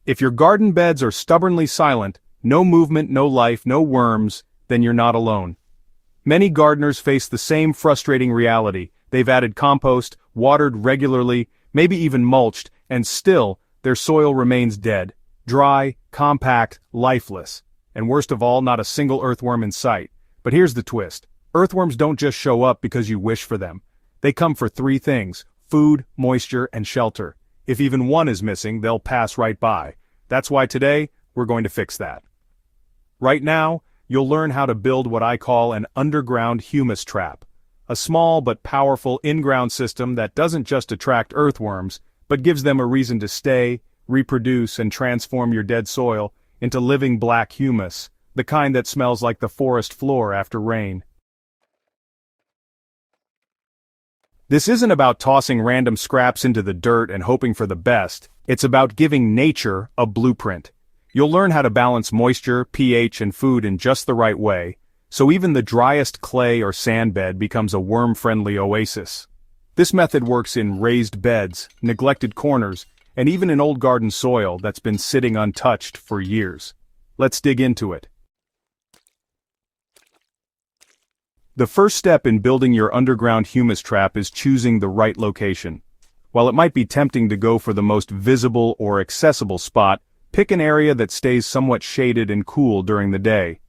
If your garden beds are stubbornly silent, no movement, no life, no worms, then you're not alone. Many gardeners face the same frustrating reality. They've added compost, watered regularly, maybe even mulched, and still, their soil remains dead, dry, compact, lifeless. And worst of all, not a single earthworm in sight. But here's the twist. Earthworms don't just show up because you wish for them. They come for three things: food, moisture, and shelter. If even one is missing, they'll pass right by. That's why today, we're going to fix that. Right now, you'll learn how to build what I call an underground humus trap. A small but powerful in-ground system that doesn't just attract earthworms, but gives them a reason to stay, reproduce, and transform your dead soil into living black humus, the kind that smells like the forest floor after rain. This isn't about tossing random scraps into the dirt and hoping for the best. It's about giving nature a blueprint. You'll learn how to balance moisture, pH, and food in just the right way, so even the driest clay or sand bed becomes a worm-friendly oasis. This method works in raised beds, neglected corners, and even in old garden soil that's been sitting untouched for years. Let's dig into it. The first step in building your underground humus trap is choosing the right location. While it might be tempting to go for the most visible or accessible spot, pick an area that stays somewhat shaded and cool during the day.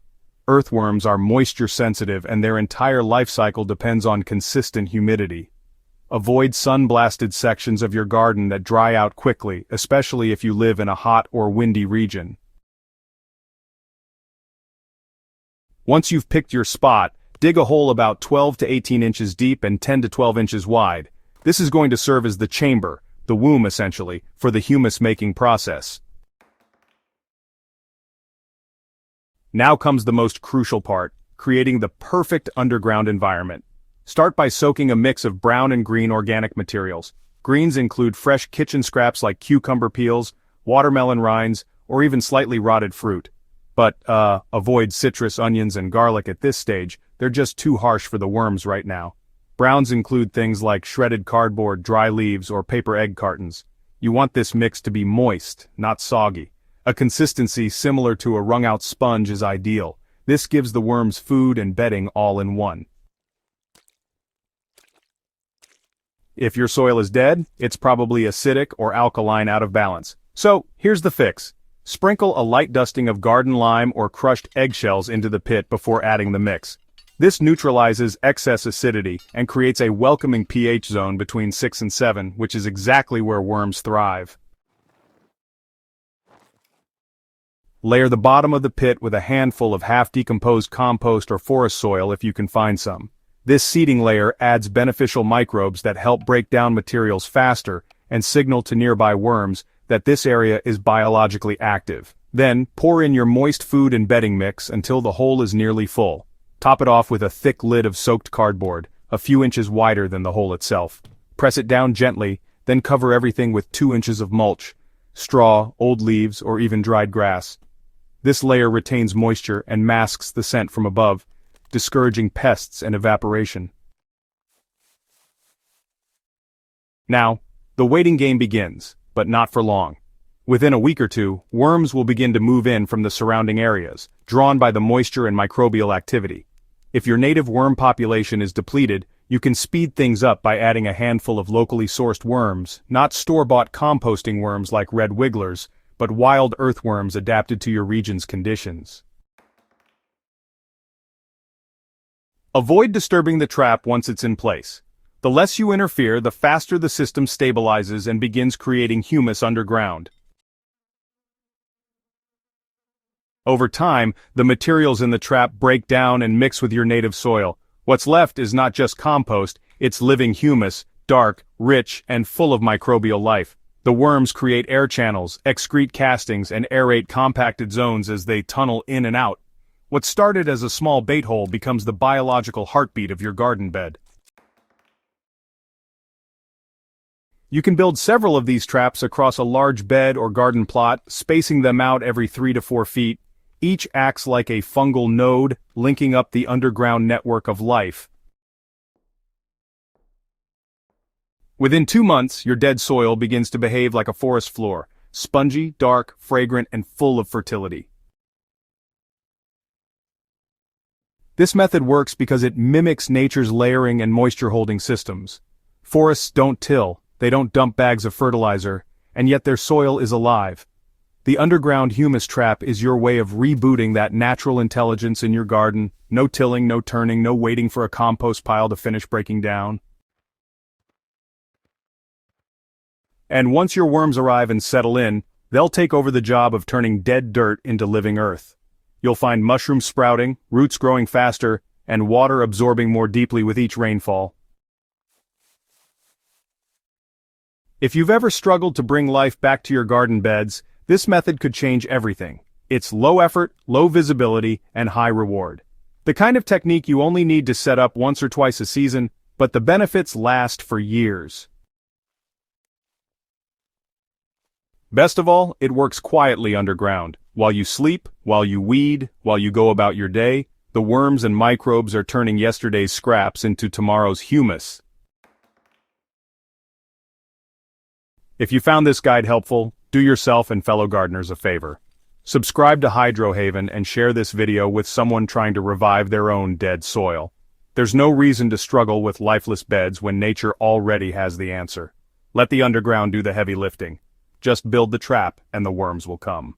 Earthworms are moisture sensitive and their entire life cycle depends on consistent humidity. Avoid sun-blasted sections of your garden that dry out quickly, especially if you live in a hot or windy region. Once you've picked your spot, dig a hole about 12 to 18 inches deep and 10 to 12 inches wide. This is going to serve as the chamber, the womb essentially, for the humus-making process. Now comes the most crucial part, creating the perfect underground environment. Start by soaking a mix of brown and green organic materials. Greens include fresh kitchen scraps like cucumber peels, watermelon rinds, or even slightly rotted fruit. But, avoid citrus, onions, and garlic at this stage. They're just too harsh for the worms right now. Browns include things like shredded cardboard, dry leaves, or paper egg cartons. You want this mix to be moist, not soggy. A consistency similar to a wrung-out sponge is ideal. This gives the worms food and bedding all in one. If your soil is dead, it's probably acidic or alkaline out of balance. So, here's the fix. Sprinkle a light dusting of garden lime or crushed eggshells into the pit before adding the mix. This neutralizes excess acidity and creates a welcoming pH zone between 6 and 7, which is exactly where worms thrive. Layer the bottom of the pit with a handful of half-decomposed compost or forest soil if you can find some. This seeding layer adds beneficial microbes that help break down materials faster and signal to nearby worms that this area is biologically active. Then, pour in your moist food and bedding mix until the hole is nearly full. Top it off with a thick lid of soaked cardboard, a few inches wider than the hole itself. Press it down gently, then cover everything with 2 inches of mulch, straw, old leaves, or even dried grass. This layer retains moisture and masks the scent from above, discouraging pests and evaporation. Now, the waiting game begins, but not for long. Within a week or two, worms will begin to move in from the surrounding areas, drawn by the moisture and microbial activity. If your native worm population is depleted, you can speed things up by adding a handful of locally sourced worms, not store-bought composting worms like red wigglers, but wild earthworms adapted to your region's conditions. Avoid disturbing the trap once it's in place. The less you interfere, the faster the system stabilizes and begins creating humus underground. Over time, the materials in the trap break down and mix with your native soil. What's left is not just compost, it's living humus, dark, rich, and full of microbial life. The worms create air channels, excrete castings, and aerate compacted zones as they tunnel in and out. What started as a small bait hole becomes the biological heartbeat of your garden bed. You can build several of these traps across a large bed or garden plot, spacing them out every 3 to 4 feet. Each acts like a fungal node, linking up the underground network of life. Within 2 months, your dead soil begins to behave like a forest floor. spongy, dark, fragrant, and full of fertility. This method works because it mimics nature's layering and moisture-holding systems. Forests don't till, they don't dump bags of fertilizer, and yet their soil is alive. The underground humus trap is your way of rebooting that natural intelligence in your garden. No tilling, no turning, no waiting for a compost pile to finish breaking down. And once your worms arrive and settle in, they'll take over the job of turning dead dirt into living earth. You'll find mushrooms sprouting, roots growing faster, and water absorbing more deeply with each rainfall. If you've ever struggled to bring life back to your garden beds, this method could change everything. It's low effort, low visibility, and high reward. The kind of technique you only need to set up once or twice a season, but the benefits last for years. Best of all, it works quietly underground. While you sleep, while you weed, while you go about your day, the worms and microbes are turning yesterday's scraps into tomorrow's humus. If you found this guide helpful, do yourself and fellow gardeners a favor. Subscribe to Hydro Haven and share this video with someone trying to revive their own dead soil. There's no reason to struggle with lifeless beds when nature already has the answer. Let the underground do the heavy lifting. Just build the trap and the worms will come.